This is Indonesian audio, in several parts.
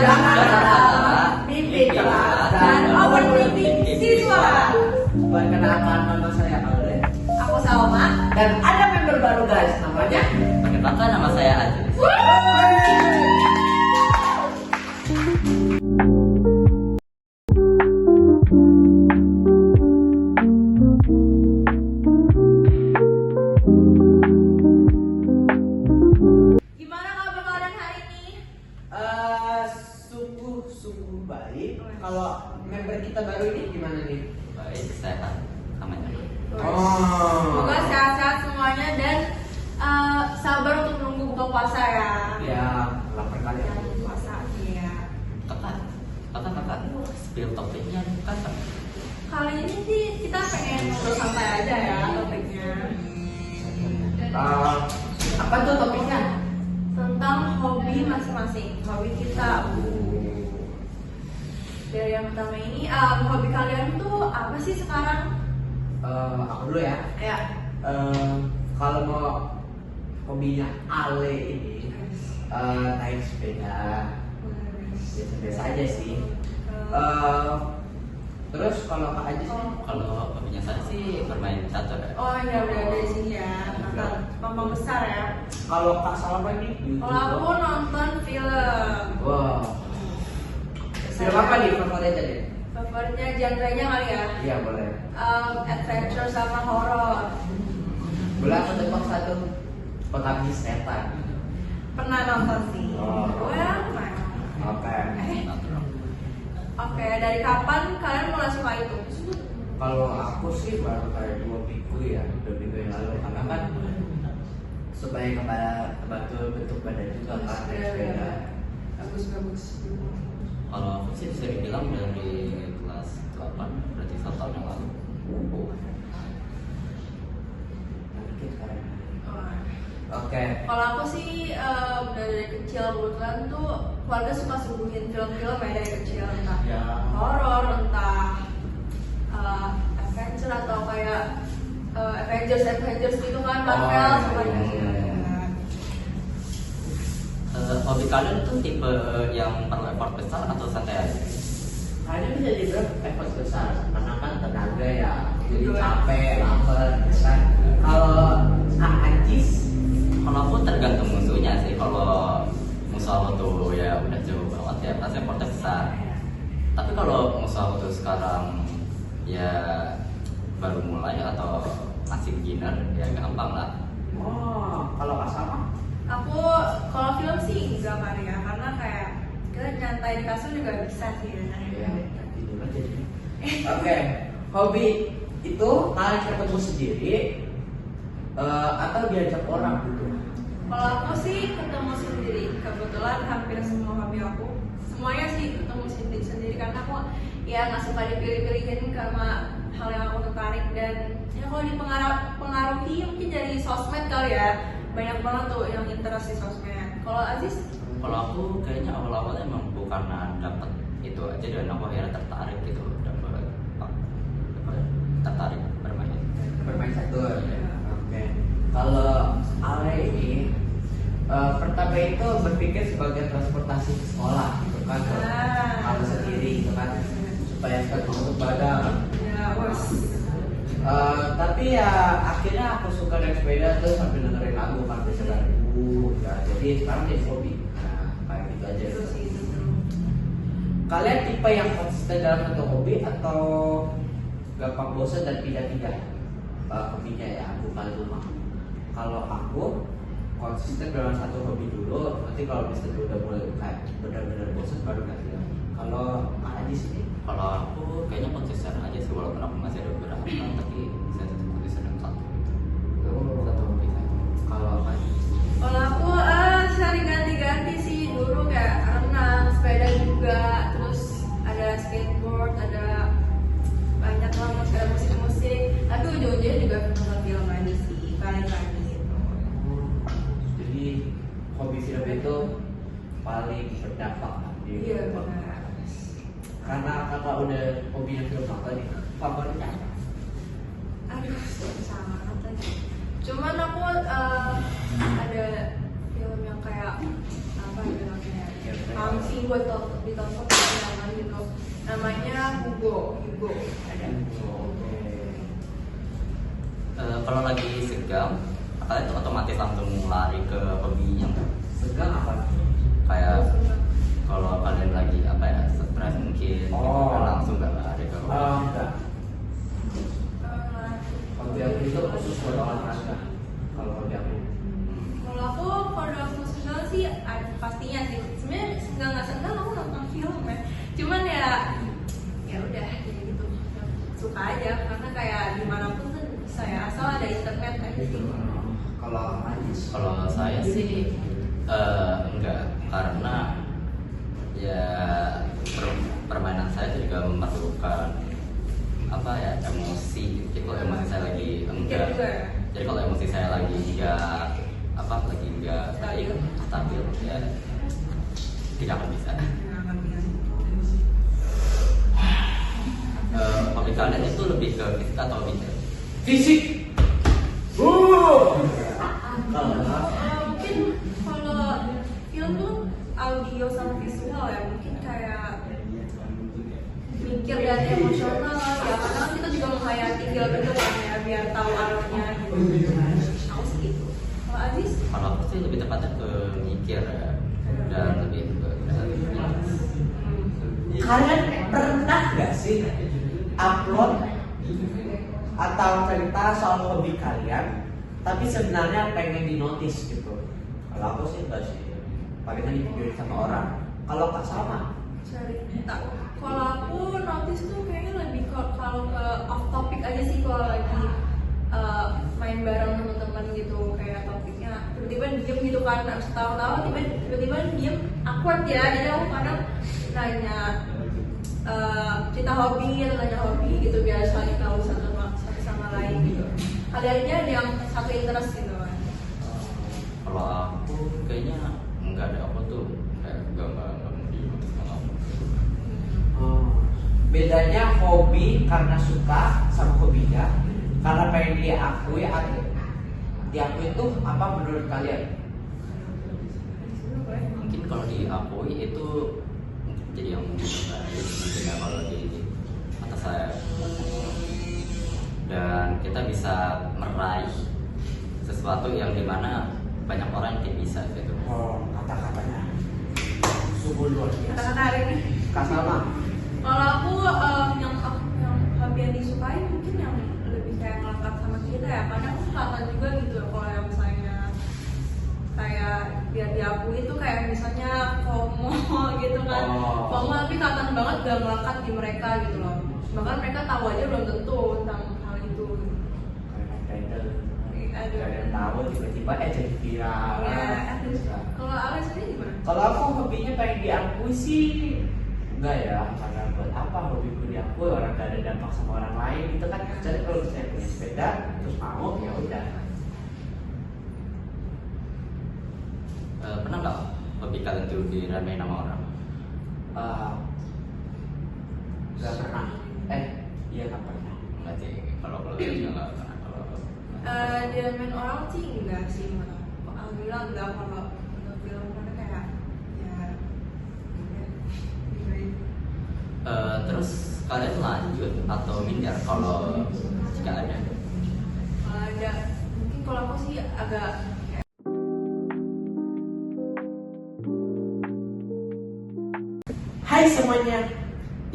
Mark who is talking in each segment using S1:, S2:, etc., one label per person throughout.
S1: Jangan salah mimpi kelas dan overthinking siswa.
S2: Perkenalkan, nama saya Alden.
S1: Aku Salma.
S2: Dan ada member baru guys, namanya.
S3: Perkenalkan, nama saya Aziz.
S1: Gimana kabar kalian hari ini?
S2: Sungguh baik. Kalau member kita baru ini gimana nih?
S3: Baik, sehat. Aman.
S1: Semoga sehat-sehat semuanya dan sabar untuk menunggu buka puasa ya.
S2: Ya, lapar kali ya.
S1: Puasa ya.
S3: Kakak, spill topiknya kakak.
S1: Kali ini sih kita pengen ngobrol santai aja ya topiknya.
S2: Apa tuh topiknya?
S1: Tentang hobi masing-masing, hobi kita. Dari yang pertama ini, hobi kalian tuh apa sih sekarang?
S2: Aku dulu ya.
S1: Ya.
S2: Kalau mau hobinya Ale ini naik sepeda, biasa-biasa aja sih. Terus kalau Kak Aji sih?
S3: Kalau hobinya saya sih bermain catur ya.
S1: Oh iya udah dari sini ya, nonton Mama besar ya.
S2: Kalau Kak Salma nih?
S1: Kalau aku nonton film.
S2: Wow. Film apa nih favoritnya deh?
S1: Favoritnya genre-nya kali ya.
S2: Iya boleh.
S1: Adventure sama horror.
S2: Boleh aku tebak satu? Pengabdi Setan.
S1: Pernah nonton sih.
S2: Oh.
S1: Well,
S2: Oke.
S1: Oke, dari kapan kalian mulai suka itu?
S2: Kalau aku sih baru kayak 2 minggu ya, 2 minggu yang lalu. Karena kan supaya kebantu bentuk badan juga kan naik sepeda.
S1: Bagus.
S3: Kalau aku sih bisa dibilang dari kelas 8, berarti 1 tahun yang lalu.
S2: Mungkin sekarang.
S1: Oh.
S2: Oke.
S1: Kalau aku sih dari kecil kebetulan tuh keluarga suka suguhin film-film ya dari kecil, entah
S2: Ya.
S1: horor, entah adventure atau kayak Avengers gitu kan, Marvel
S2: Oh,
S1: semuanya.
S2: iya.
S3: Hobi kalian tuh tipe yang perlu effort besar atau santai aja?
S2: Kayaknya bisa dibilang effort besar karena kan tenaga ya, jadi
S1: Betul.
S2: capek, lapar, kan. Kalau Kak Ajis,
S3: Kalau aku tergantung musuhnya sih. Kalau musuh aku tuh ya udah jauh banget ya, pasti effortnya besar. Tapi kalau musuh aku tuh sekarang ya baru mulai atau masih beginner ya gampang lah.
S2: kalau Kak Salma?
S1: Aku kalau film sih enggak kali ya, karena kayak kita nyantai di kasur juga bisa sih ya.
S2: Ya, tidur aja deh. Oke, hobi itu kalian ketemu sendiri atau diajak orang gitu?
S1: Kalau aku sih ketemu sendiri, kebetulan hampir semua hobi aku semuanya sih ketemu sendiri karena aku ya nggak suka dipilih-pilihin karena hal yang aku tertarik, dan ya kalau dipengaruhi mungkin dari sosmed kali ya, banyak banget tuh yang interest di sosmed. Kalau Aziz?
S3: Kalau aku kayaknya awal-awalnya emang bukan dapet itu aja dan aku akhirnya tertarik gitu, dapet tertarik
S2: Bermain catur. Oke. Kalau Ale ini pertama itu berpikir sebagai transportasi ke sekolah gitu kan, kalau sendiri gitu kan, supaya cepat bentuk badan.
S1: Ya, bos.
S2: Tapi ya akhirnya aku suka naik sepeda tuh sambil dengerin lagu kan, bisa dari ibu ya, jadi sekarang jadi hobi. Nah kayak gitu aja.
S1: Itu sih itu.
S2: Kalian tipe yang konsisten dalam satu hobi atau gampang bosan dan pindah-pindah hobinya ya, bukan rumah? Kalau aku konsisten dalam satu hobi dulu, nanti kalau misalnya udah mulai kayak benar-benar bosan baru ganti lagi. Kalau Kak Adi sini?
S3: Kalau aku kayaknya konsisten aja sih, walaupun aku masih ada beberapa tapi saya tetap konsisten dengan satu satu hobi saya.
S2: Kalau Kak Adi?
S1: Kalau aku sering ganti-ganti sih, dulu kayak renang, sepeda juga, terus ada skateboard, ada banyak banget kayak musik-musik. Tapi ujung-ujungnya juga nonton film lagi sih, balik lagi gitu.
S2: Jadi hobi film itu paling berdampak di
S1: Iya
S2: hidup.
S1: benar.
S2: Karena kakak udah hobinya film apa nih? Favoritnya apa?
S1: Aduh, sangat aja. Cuman aku ada film yang kayak apa ya namanya? Kangsi sih buat ditonton nyaman gitu. Namanya Hugo ada.
S3: Kalau lagi segang, kalian tuh otomatis langsung lari ke hobinya nggak?
S2: Segang apa?
S3: Kayak kalau kalian lagi apa ya, stres mungkin gitu,
S2: Oh.
S3: langsung nggak lari ke hobi.
S2: Enggak. Hobi aku itu khusus buat olahraga. Kalau hobi aku.
S1: Kalau aku kalau aku senggang sih pastinya sih. Sebenarnya nggak senggang aku nonton film ya. Cuman ya udah kayak gitu. Suka aja karena kayak dimanapun kan bisa ya asal ada internet aja sih.
S2: Kalau Anjis,
S3: Kalau saya sih enggak, karena ya permainan saya itu juga memerlukan apa ya, emosi. Jadi kalau emosi saya lagi enggak,
S1: juga ya?
S3: jadi kalau emosi saya lagi enggak apa, lagi enggak baik, stabil ya tidak akan bisa. Hobi kalian itu lebih ke fisik atau visual?
S2: fisik. Kalau
S1: Mungkin kalau film tuh audio sama visual ya, mungkin kayak mikir dan emosional ya, karena kita juga menghayati film itu kan ya, biar tahu alurnya gitu. Aku sih gitu. Kalau Aziz?
S3: Kalau aku sih lebih tepatnya ke mikir ya, dan lebih ke kreativitas.
S2: kalian pernah nggak sih upload atau cerita soal hobi kalian, tapi sebenarnya pengen dinotis gitu? Kalau aku sih enggak sih, palingan dipikirin sama orang. Kalau Kak sama?
S1: Cerita. Kalau aku notice tuh kayaknya lebih kalau ke off topic aja sih, kalau lagi main bareng teman-teman gitu, kayak topiknya tiba-tiba diem gitu kan, harus tahu-tahu tiba-tiba diem awkward ya, jadi aku kadang nanya cerita hobi atau nanya hobi gitu biar saling tahu satu sama lain gitu. Kaliannya ada yang satu interest gitu kan?
S3: Kalau aku kayaknya enggak ada, apa tuh kayak enggak mau dinotis sama aku.
S2: Bedanya hobi karena suka sama hobinya karena pengen diakui atau diakui itu apa menurut kalian?
S3: Mungkin kalau diakui itu jadi yang baik, mungkin ya kalau di mata saya, dan kita bisa meraih sesuatu yang dimana banyak orang yang tidak bisa gitu.
S2: Kata-katanya sungguh luar biasa.
S1: Kata-kata hari ini.
S2: Kak Salma?
S1: Kalau aku yang hobi yang disukai mungkin yang lebih kayak ngelekat sama kita ya, karena aku kelihatan juga gitu kalau yang misalnya kayak biar diakui itu kayak misalnya FOMO gitu kan.
S2: Oh.
S1: FOMO tapi kelihatan banget gak ngelekat di mereka gitu loh, bahkan mereka tahu aja belum tentu tentang hal itu.
S2: Gak ada yang tahu, tiba-tiba jadi viral.
S1: Ya, kalau Alex sendiri gimana?
S2: Kalau aku hobinya pengen diakui sih enggak ya, karena buat apa hobiku diakui, orang gak ada dampak sama orang lain gitu kan. Jadi kalau saya punya sepeda terus mau ya udah.
S3: Pernah nggak hobi kalian tuh diramein sama orang?
S2: Gak pernah. Iya gak pernah.
S3: Enggak sih, kalau saya juga nggak pernah.
S1: Diamen orang sih enggak sih, alhamdulillah enggak. Kalau untuk film karena kayak ya
S3: Terus kalian lanjut atau minder kalau jika ada?
S1: kalau ada, mungkin kalau aku sih agak kayak
S2: Hai semuanya,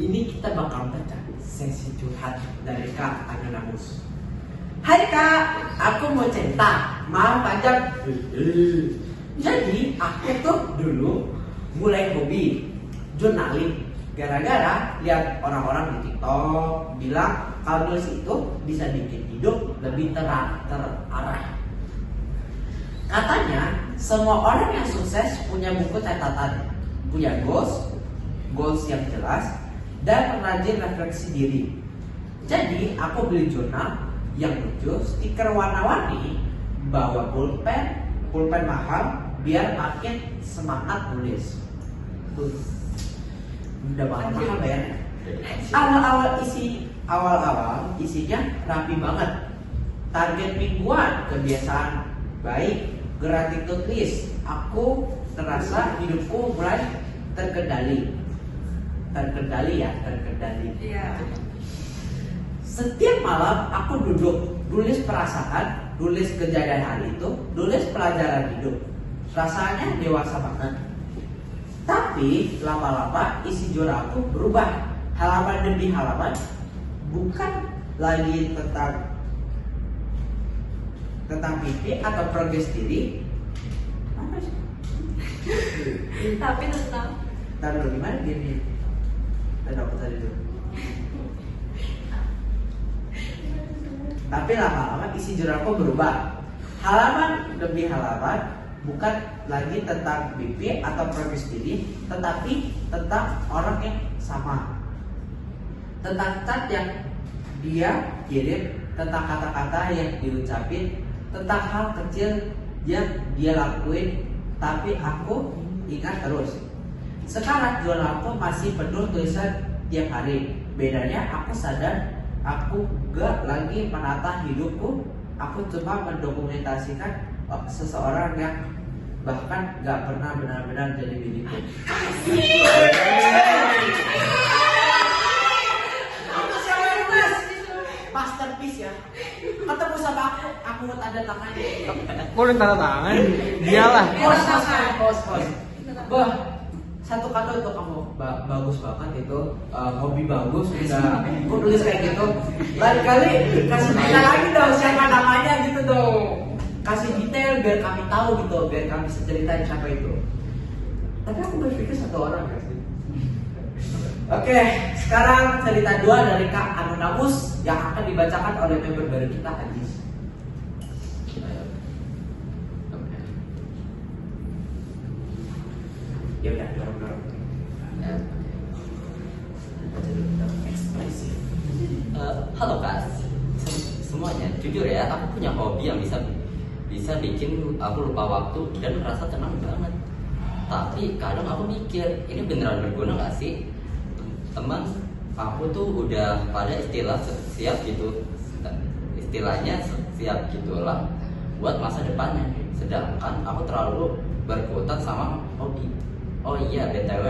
S2: ini kita bakal baca sesi curhat dari Kak Anonymous. Hai Kak, aku mau cerita, maaf panjang. Jadi aku tuh dulu mulai hobi journaling gara-gara lihat orang-orang di TikTok bilang kalau nulis itu bisa bikin hidup lebih terarah. Katanya semua orang yang sukses punya buku catatan, punya goals yang jelas, dan rajin refleksi diri. Jadi aku beli jurnal yang lucu, stiker warna-warni, bawa pulpen mahal biar makin semangat nulis. Udah mahal bayarnya. Awal-awal isinya rapi banget. Target mingguan, kebiasaan baik, gratitude list. Aku terasa hidupku mulai terkendali. Terkendali.
S1: Iya.
S2: Setiap malam aku duduk, tulis perasaan, tulis kejadian hari itu, tulis pelajaran hidup. Rasanya dewasa banget. Tapi lama-lama isi jurnal aku berubah. Halaman demi halaman, bukan lagi tentang mimpi atau progres diri. Apa sih?
S1: Tapi tentang
S2: Taruh dulu gimana gini? Taruh aku tadi dulu. Tapi lama-lama isi jurnalku berubah. Halaman demi halaman, bukan lagi tentang mimpi atau progres diri, tetapi tentang orang yang sama. Tentang chat yang dia kirim, tentang kata-kata yang diucapin, tentang hal kecil yang dia lakuin, tapi aku ingat terus. Sekarang jurnalku masih penuh tulisan tiap hari. Bedanya aku sadar aku gak lagi menata hidupku. Aku cuma mendokumentasikan seseorang yang bahkan gak pernah benar-benar jadi diriku. Masterpiece ya. Ketemu sama aku tanda tangannya.
S4: Kok lu tanda tangan? Dialah.
S2: Pos. Bah, satu kata untuk kamu, bagus banget itu, hobi bagus, udah aku tulis kayak gitu. Lain kali kasih detail lagi dong siapa namanya gitu dong. Kasih detail biar kami tahu gitu, biar kami bisa ceritain siapa itu. Tapi aku berpikir satu orang ya. Oke, sekarang cerita 2 dari Kak Anu Namus yang akan dibacakan oleh member baru kita, Ajis. Ya udah, dorong.
S3: Halo Kak, semuanya. Jujur ya, aku punya hobi yang bisa bikin aku lupa waktu dan merasa tenang banget. Tapi kadang aku mikir, ini beneran berguna gak sih? Teman aku tuh udah pada siap gitu, istilahnya siap gitulah buat masa depannya. Sedangkan aku terlalu berkutat sama hobi. Oh iya, BTW,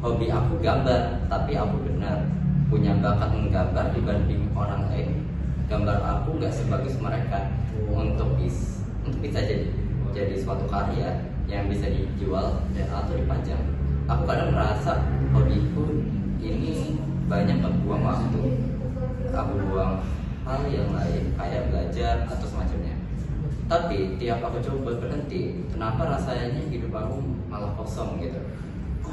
S3: hobi aku gambar, tapi aku benar punya bakat menggambar dibanding orang lain. Gambar aku nggak sebagus mereka untuk bisa jadi suatu karya yang bisa dijual dan atau dipajang. Aku kadang merasa hobiku ini banyak membuang waktu. Aku buang hal yang lain kayak belajar atau semacamnya. Tapi tiap aku coba berhenti, kenapa rasanya hidup aku malah kosong gitu,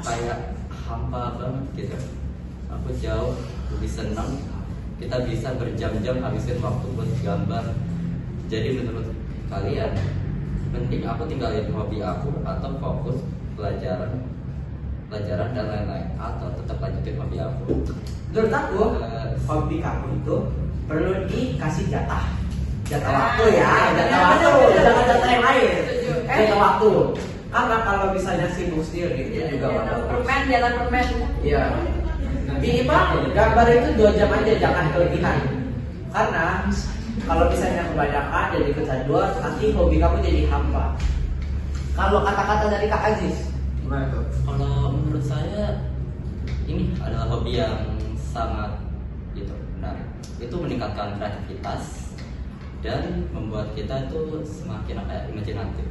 S3: kayak hampa banget gitu. Aku jauh lebih senang kita bisa berjam-jam habisin waktu buat gambar. Jadi menurut kalian, penting aku tinggalin hobi aku atau fokus pelajaran dan lain-lain, atau tetap lanjutin hobi aku?
S2: Menurut aku, hobi kamu itu perlu dikasih jatah waktu ya, jatah waktu, jangan jatah yang lain. Jatah waktu. Karena kalau misalnya sibuk sendiri itu juga
S1: jalan permen.
S2: Iya. Minimal gambar itu 2 jam aja, jangan kelebihan. Karena kalau misalnya kebanyakan jadi kecanduan, nanti hobi kamu jadi hampa. Kalau kata-kata dari Kak Aziz, gimana tuh?
S3: Kalau menurut saya ini adalah hobi yang sangat menarik. Itu meningkatkan kreativitas dan membuat kita itu semakin imajinatif.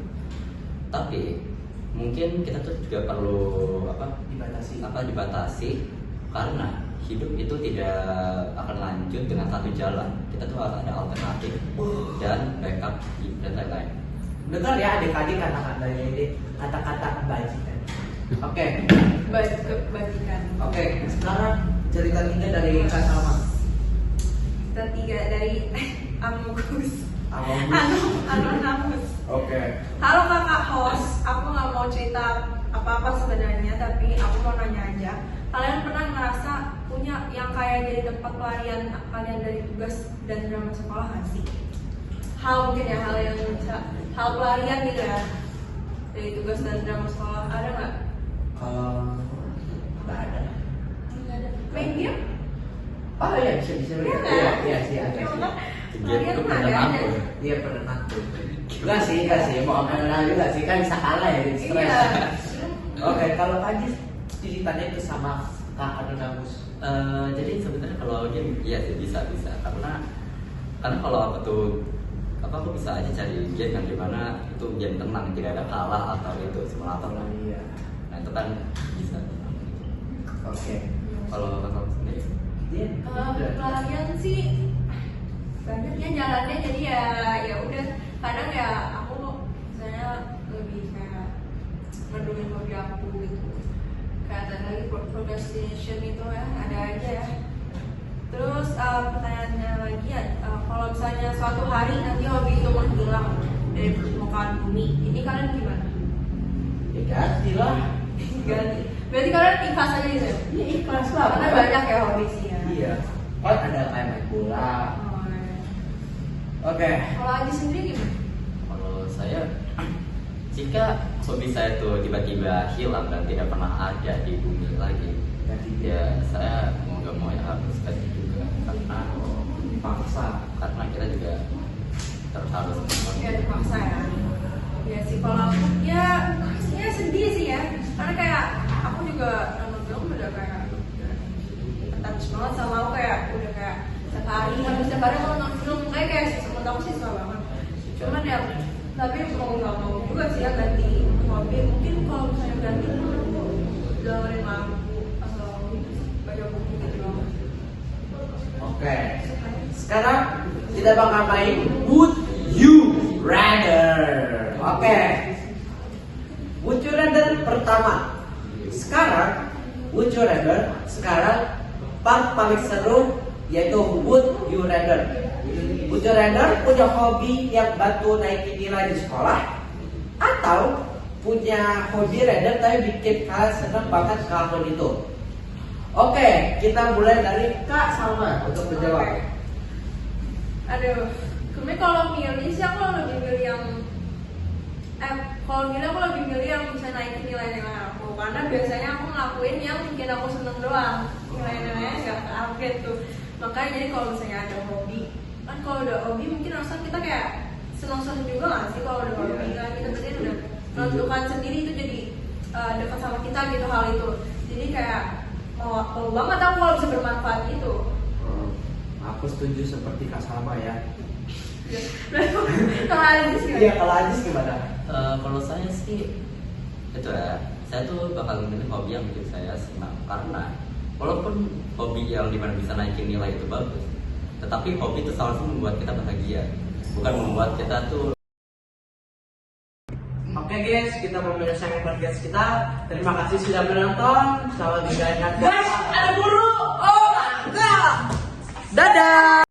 S3: Tapi mungkin kita tuh juga perlu dibatasi karena hidup itu tidak akan lanjut dengan satu jalan. Kita tuh harus ada alternatif dan backup dan lain-lain.
S2: Dengar ya adik-adik kata-katanya ini, kata-kata kebajikan. Oke.
S1: Kebajikan.
S2: Oke, sekarang cerita 3 dari Kak Salma.
S1: Cerita 3 dari Amugus. Namus.
S2: Oke.
S1: Halo kakak host, aku nggak mau cerita apa-apa sebenarnya, tapi aku mau nanya aja. Kalian pernah ngerasa punya yang kayak jadi tempat pelarian kalian dari tugas dan drama sekolah nggak sih? Mungkin ya hal yang bisa, hal pelarian gitu ya dari tugas dan drama sekolah, ada nggak?
S2: Nggak ada.
S1: Main game?
S2: Oh iya, bisa
S1: Iya
S2: sih ada sih.
S1: Pelarian mah ada aja.
S2: Dia pernah tuh. Enggak sih, mau mengenal juga sih, kan bisa kalah ya, stres.
S1: Iya.
S2: Oke, kalau Kak Ajis ceritanya itu sama Kak Anonymous.
S3: Jadi sebenarnya kalau game iya sih bisa karena kalau aku tuh aku bisa aja cari game yang dimana itu game tenang, tidak ada kalah atau itu simulator lah.
S2: Iya.
S3: Nah itu kan bisa.
S2: Oke.
S3: Kalau kakak sendiri,
S2: Dia
S1: Pelarian sih banyaknya jalannya, jadi ya udah kadang ya aku misalnya lebih kayak ngedulin hobi aku gitu, kayak tadi lagi procrastination itu ya ada aja ya. Terus pertanyaannya lagi ya, kalau misalnya suatu hari nanti hobi itu menghilang dari permukaan bumi, ini kalian gimana?
S2: ya ganti lah.
S1: Ganti. Berarti kalian ikhlas aja gitu ya?
S2: Iya ikhlas lah.
S1: Karena banyak ya hobi sih ya.
S2: Iya. Kan ada kayak main bola.
S1: Oh, ya.
S2: Oke.
S1: Kalau Aji sendiri gimana?
S3: kalau saya jika hobi saya tuh tiba-tiba hilang dan tidak pernah ada di bumi lagi,
S2: Ganti
S3: ya saya mau gak mau ya harus ganti juga
S2: paksa.
S3: karena kita juga harus
S1: Ya terpaksa ya. Ya sih kalau aku ya sedih sih ya. Karena kayak aku juga nonton udah kayak touch banget sama aku, kayak udah kayak setiap hari aku nonton film kayak menurut aku sih suka banget. Cuman ya tapi mau nggak mau juga sih ya ganti hobi. Mungkin kalau misalnya ganti aku dengerin lagu atau baca buku gitu loh.
S2: Oke. Sekarang kita bakal main Would You Rather. Oke. Would You Rather pertama. Sekarang Would You Rather. Sekarang part paling seru yaitu Would You Rather. Would You Rather punya hobi yang bantu naikin nilai di sekolah, atau punya hobi rather tapi bikin kalian senang banget ngelakuin itu. Oke, kita mulai dari Kak Salma untuk menjawab.
S1: Aduh, kemudian kalau milih sih aku lebih milih yang kalau milih aku lebih milih yang bisa naikin nilai-nilai aku, karena biasanya aku ngelakuin yang bikin aku seneng doang, nilai-nilainya nggak upgrade tuh. Makanya jadi kalau misalnya ada hobi, kan kalau udah hobi mungkin rasa kita kayak seneng-seneng juga nggak sih kalau udah hobi, kan kita berarti udah menentukan sendiri itu jadi dekat sama kita gitu hal itu. Jadi kayak mau banget aku kalau bisa bermanfaat gitu.
S2: Aku setuju seperti Kak Salma ya.
S1: Kalau Ajis gimana?
S2: Iya, kalau Ajis gimana?
S3: kalau saya sih itu ya, saya tuh bakal memilih hobi yang bikin saya senang, karena walaupun hobi yang dimana bisa naikin nilai itu bagus, tetapi hobi itu selalu membuat kita bahagia, bukan membuat kita tuh.
S2: Oke guys, kita mau menyelesaikan podcast kita. Terima kasih sudah menonton. Selamat menjalankan. Guys, ada guru. Oh, enggak. Dadah.